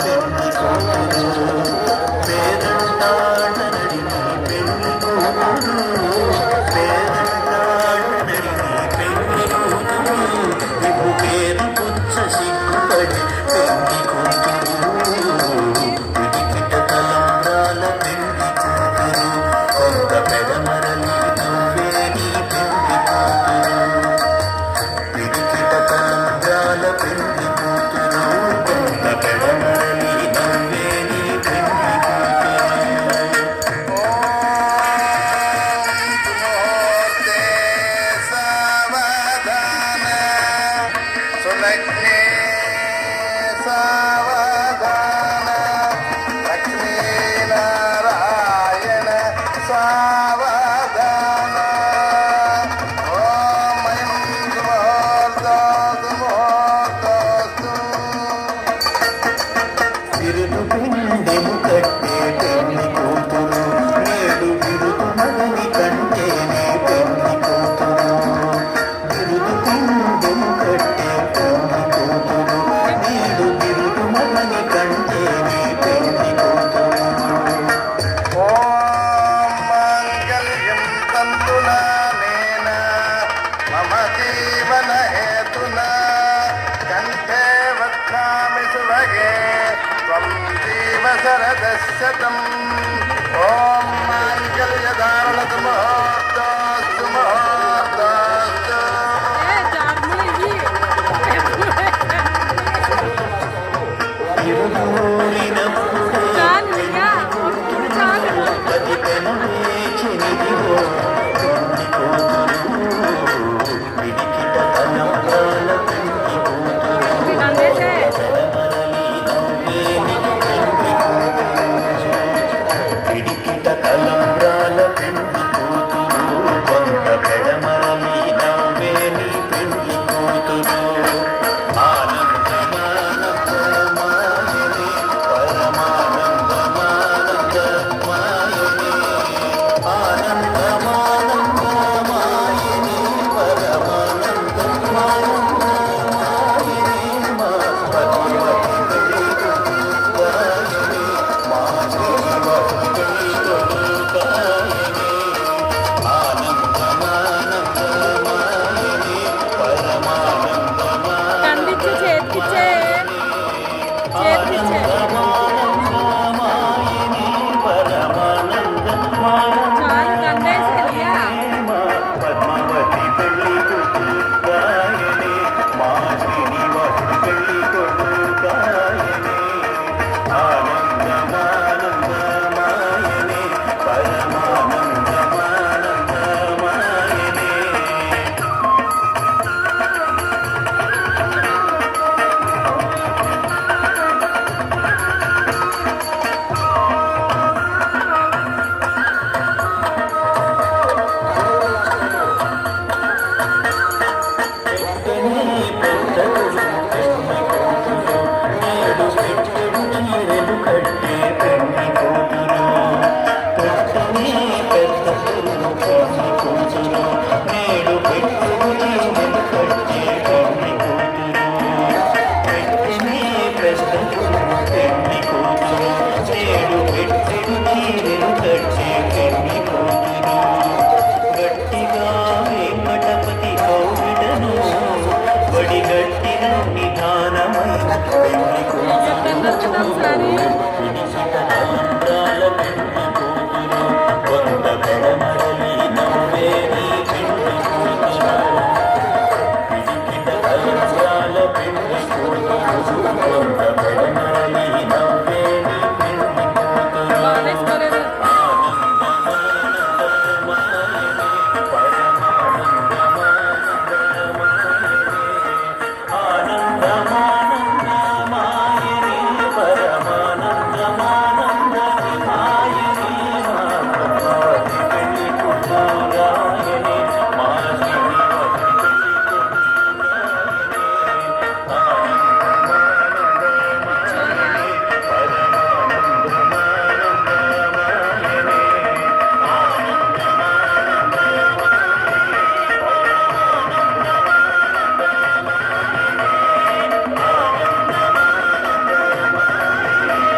పెళ్లి కూతురు పేరంటాడనడి పెళ్లి కూతురు పేరంటాడనడి పెళ్లి కూతురు విభు పేరు పుచ్చ సిగ్గుపడి పెళ్లి కూతురు పిడికిట తలంబ్రాల పెళ్లి కూతురు కొంత పెడమరలి నువ్వే నీ పెళ్లి కూతురు పిడికిట తలంబ్రాల పెళ్లి కూతురు కొంత పెడమరలి నువ్వే నీ పెళ్లి కూతురు సావధాన సులగ్నే సావధాన లక్ష్మీనారాయణ సావధాన ఓం ఐం సుముహూర్తోస్తు ముహూర్తోస్తు బిరుదు పిండెము కట్టే పెళ్లి కూతురు నేడు బిరుదు మగని కంటేనే పెళ్లి కూతురు బిరుదు పిండెము కట్టే పెళ్లి కూతురు నేడు బిరుదు మగని కంటేనే పెళ్లి కూతురు ఓం మాంగళ్యం తంతునా నేన మమ జీవన హేతునా కంఠే వక్ష్యామి సుభగే త్వం జీవ శరదశతం ఓం మాంగళ్యధారణతు ముహూర్తోస్తు ముహూర్తోస్తు బిరుదూరినప్పుడే పది పెనమే చెనిదివో పెళ్లి కూతురు పిడికిట తలంబ్రాల పెళ్లి కూతురు పెడమరలి నువ్వే నీ పెళ్లి కూతురు పిడికిట తలంబ్రాల పెళ్లి కూతురు కొంత పెడమరలి నువ్వే నీ పెళ్లి కూతురు ఆనందమానందమాయనే పరమానందమానందమాయనే ఆనందమానందమాయనే పరమానందమానందమాయనే మా పతివతి వెలిగొలుగాయనే మా శ్రీవతి వెలిగొలుగాయనే ఆనందమానందమాయనే పరమానందమానందమాయనే కందిచ్చి చేతికిచ్చే ఆనందమానందమాయనే పరమానందమానందమాయనే చాలు కందేసేయ్యా పద్మావతి పెళ్లి కొడుగాయనే మా శ్రీనివాసుడి పెళ్లి కొడుగాయనే ఆనందమానందమాయనే పరమానందమానందమాయనే పెద్దనే పెద్ద కొడుకు పెళ్లి కూతురు నేడు పెట్టెడు చీరెలు కట్టే పెళ్లి కూతురు పెద్దనే పెద్ద కొడుకు పెళ్లి కూతురు నేడు పెట్టెడు చీరెలు కట్టే పెళ్లి కూతురు పెద్దనే పెద్ద కొడుకు పెళ్లి కూతురు నేడు పెట్టెడు చీరెలు కట్టే పెళ్లి కూతురు గట్టిగా వెంకటపతి కౌగిటను వడిగట్టిన నిదానమైన పెళ్లి కూతురు పిడికిట తలంబ్రాల పెళ్లి కూతురు కొంత పెడమరలి నవ్వే నీ పెళ్లి కూతురు పిడికిట తలంబ్రాల